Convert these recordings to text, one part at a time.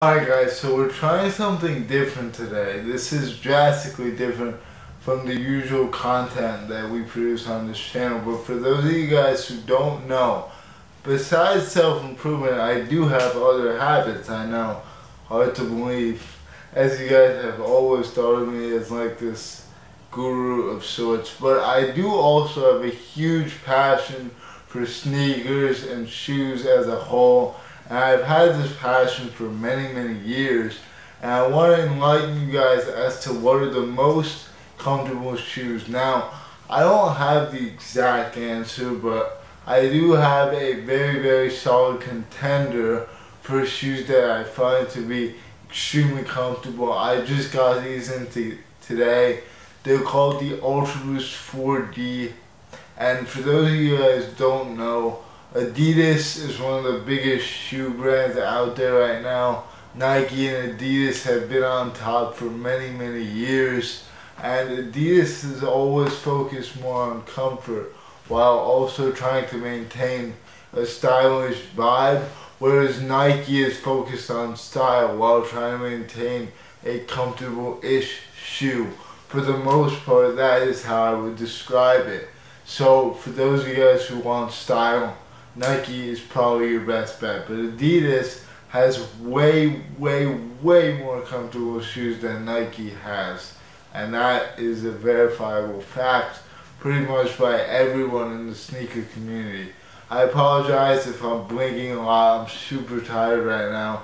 Alright guys, so we're trying something different today. This is drastically different from the usual content that we produce on this channel. But for those of you guys who don't know, besides self-improvement, I do have other habits. I know, hard to believe, as you guys have always thought of me as like this guru of sorts. But I do also have a huge passion for sneakers and shoes as a whole. And I've had this passion for many years, and I want to enlighten you guys as to what are the most comfortable shoes. Now, I don't have the exact answer, but I do have a very solid contender for shoes that I find to be extremely comfortable. I just got these in today. They're called the Adidas 4DFWD, and for those of you guys who don't know, Adidas is one of the biggest shoe brands out there right now. Nike and Adidas have been on top for many years, and Adidas has always focused more on comfort while also trying to maintain a stylish vibe, whereas Nike is focused on style while trying to maintain a comfortable-ish shoe. For the most part, that is how I would describe it. So for those of you guys who want style, Nike is probably your best bet, but Adidas has way more comfortable shoes than Nike has, and that is a verifiable fact pretty much by everyone in the sneaker community. I apologize if I'm blinking a lot. I'm super tired right now,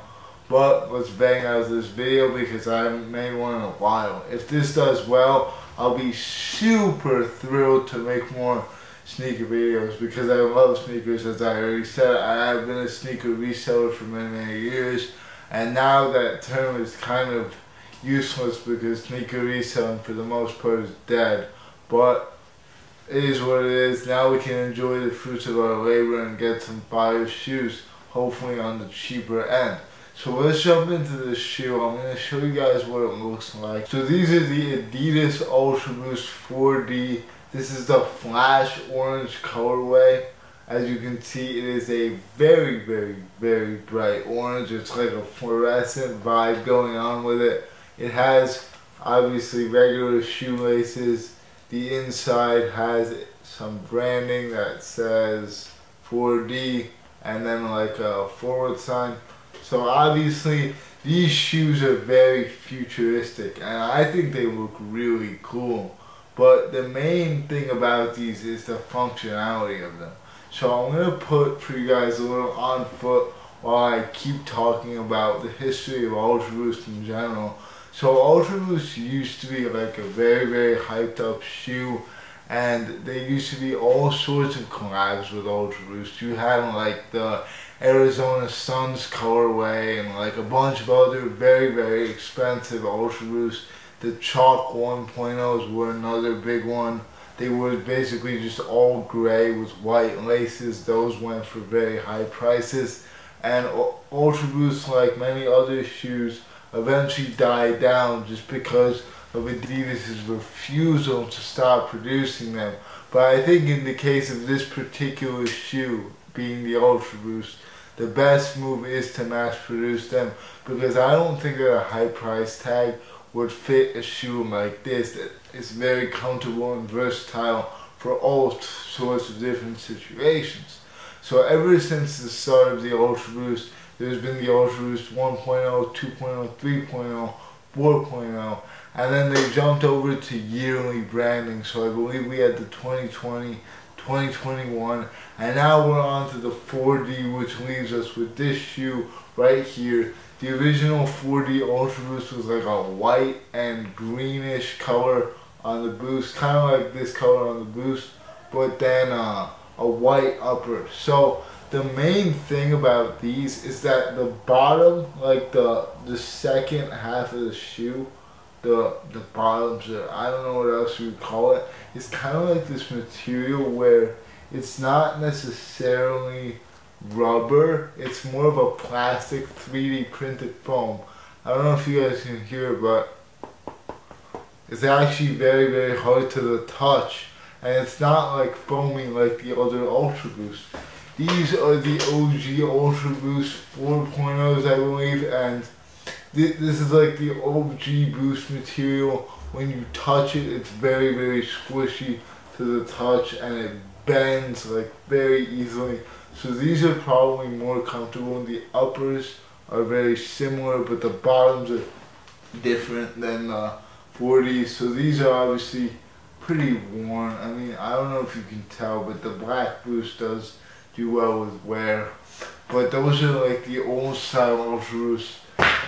but let's bang out this video because I haven't made one in a while. If this does well, I'll be super thrilled to make more sneaker videos because I love sneakers. As I already said, I have been a sneaker reseller for many years, and now that term is kind of useless because sneaker reselling for the most part is dead, but it is what it is. Now we can enjoy the fruits of our labor and get some fire shoes, hopefully on the cheaper end. So let's jump into this shoe. I'm going to show you guys what it looks like. So these are the Adidas Ultra Boost 4D. This is the flash orange colorway. As you can see, it is a very bright orange. It's like a fluorescent vibe going on with it. It has obviously regular shoelaces. The inside has some branding that says 4D and then like a forward sign. So obviously these shoes are very futuristic and I think they look really cool. But the main thing about these is the functionality of them. So I'm going to put for you guys a little on foot while I keep talking about the history of Ultra Boost in general. So Ultra Boost used to be like a very hyped up shoe, and there used to be all sorts of collabs with Ultra Boost. You had like the Arizona Suns colorway and like a bunch of other very expensive Ultra Boost. The Chalk 1.0s were another big one. They were basically just all gray with white laces. Those went for very high prices. And Ultra Boost, like many other shoes, eventually died down just because of Adidas' refusal to stop producing them. But I think in the case of this particular shoe, being the Ultra Boost, the best move is to mass produce them, because I don't think that a high price tag would fit a shoe like this that is very comfortable and versatile for all sorts of different situations. So ever since the start of the Ultra Boost, there's been the Ultra Boost 1.0, 2.0, 3.0, 4.0, and then they jumped over to yearly branding. So I believe we had the 2020, 2021, and now we're on to the 4D, which leaves us with this shoe right here. The original 4D Ultra Boost was like a white and greenish color on the Boost, kind of like this color on the Boost, but then a white upper. So the main thing about these is that the bottom, like the second half of the shoe, the bottoms, or I don't know what else you would call it, it's kind of like this material where it's not necessarily rubber, it's more of a plastic 3D printed foam. I don't know if you guys can hear it, but it's actually very hard to the touch, and it's not like foaming like the other Ultra Boost. These are the OG Ultra Boost 4.0s, I believe, and This is like the OG Boost material. When you touch it, it's very, very squishy to the touch, and it bends like very easily. So these are probably more comfortable. The uppers are very similar, but the bottoms are different than the 4Ds. So these are obviously pretty worn. I mean, I don't know if you can tell, but the black Boost does do well with wear. But those are like the old style Ultra Boost.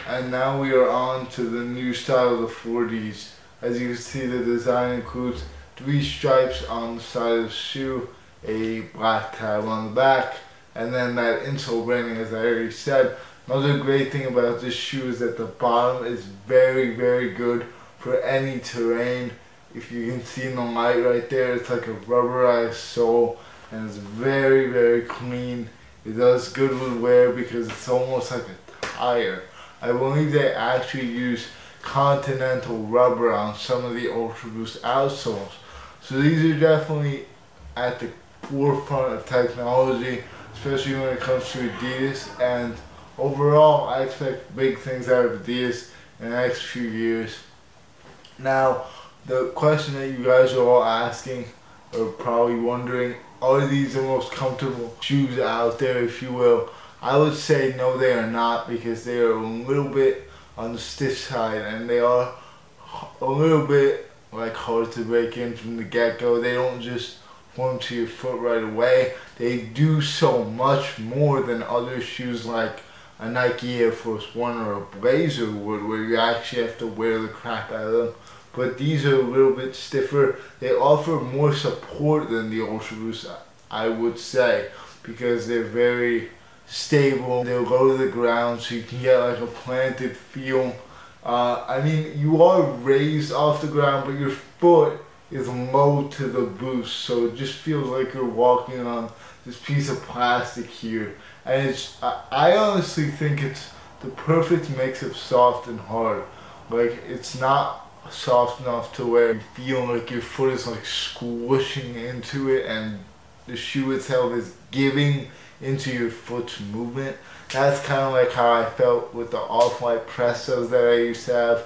And now we are on to the new style of the 4Ds. As you can see, the design includes 3 stripes on the side of the shoe, a black tab on the back, and then that insole branding, as I already said. Another great thing about this shoe is that the bottom is very, very good for any terrain. If you can see in the light right there, it's like a rubberized sole, and it's very, very clean. It does good with wear because it's almost like a tire. I believe they actually use Continental rubber on some of the Ultra Boost outsoles. So these are definitely at the forefront of technology, especially when it comes to Adidas. And overall, I expect big things out of Adidas in the next few years. Now, the question that you guys are all asking, or probably wondering, are these the most comfortable shoes out there, if you will? I would say no, they are not, because they are a little bit on the stiff side, and they are a little bit like hard to break in from the get-go. They don't just form to your foot right away. They do so much more than other shoes like a Nike Air Force One or a Blazer would, where you actually have to wear the crap out of them. But these are a little bit stiffer. They offer more support than the Ultra Boost, I would say, because they're very stable. They'll go to the ground, so you can get like a planted feel. I mean, you are raised off the ground, but your foot is low to the boost, so it just feels like you're walking on this piece of plastic here. And it's, I honestly think it's the perfect mix of soft and hard. Like, it's not soft enough to where you feel like your foot is like squishing into it and the shoe itself is giving into your foot's movement. That's kind of like how I felt with the Off-White Prestos that I used to have.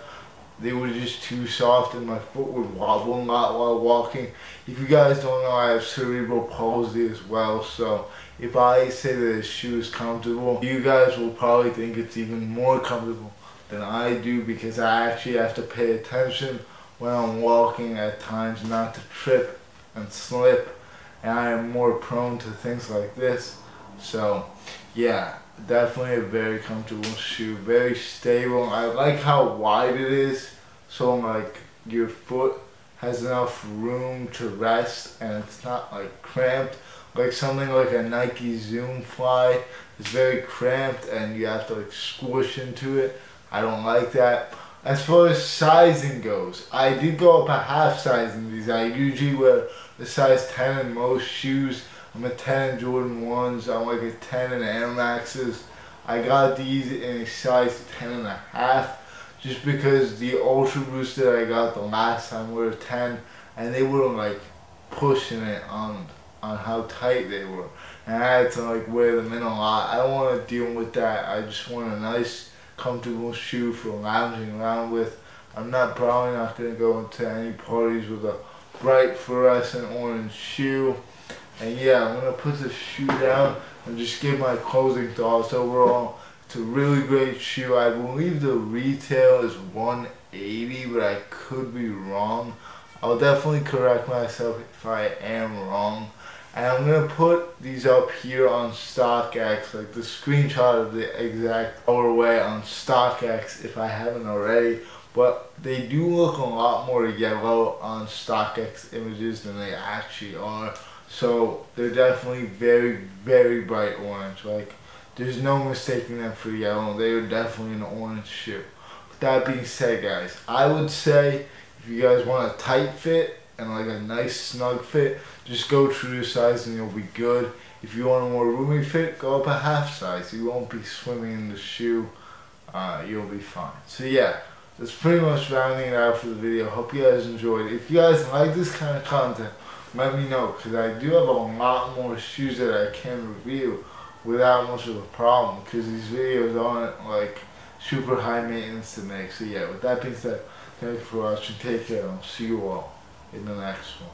They were just too soft and my foot would wobble a lot while walking. If you guys don't know, I have cerebral palsy as well, so if I say that this shoe is comfortable, you guys will probably think it's even more comfortable than I do, because I actually have to pay attention when I'm walking at times not to trip and slip, and I am more prone to things like this. So yeah, definitely a very comfortable shoe, very stable. I like how wide it is, so like your foot has enough room to rest and it's not like cramped. Like something like a Nike Zoom Fly is very cramped and you have to like squish into it. I don't like that. As far as sizing goes, I did go up a half size in these. I usually wear the size 10 in most shoes. I'm a 10 in Jordan 1s, I'm like a 10 in Air Maxes. I got these in a size 10.5 just because the Ultra Boost that I got the last time were a 10 and they were like pushing it on how tight they were. And I had to like wear them in a lot. I don't want to deal with that. I just want a nice comfortable shoe for lounging around with. I'm probably not going to go into any parties with a bright fluorescent orange shoe. And yeah, I'm going to put the shoe down and just give my closing thoughts. Overall, it's a really great shoe. I believe the retail is $180, but I could be wrong. I'll definitely correct myself if I am wrong. And I'm going to put these up here on StockX, like the screenshot of the exact colorway on StockX if I haven't already. But they do look a lot more yellow on StockX images than they actually are. So they're definitely very, very bright orange. Like, there's no mistaking them for yellow. They are definitely an orange shoe. With that being said, guys, I would say if you guys want a tight fit and like a nice snug fit, just go true to size and you'll be good. If you want a more roomy fit, go up a half size. You won't be swimming in the shoe. You'll be fine. So yeah, that's pretty much rounding it out for the video. Hope you guys enjoyed it. If you guys like this kind of content, let me know, because I do have a lot more shoes that I can review without much of a problem, because these videos aren't like super high maintenance to make. So yeah, with that being said, thank you for watching. Take care. I'll see you all in the next one.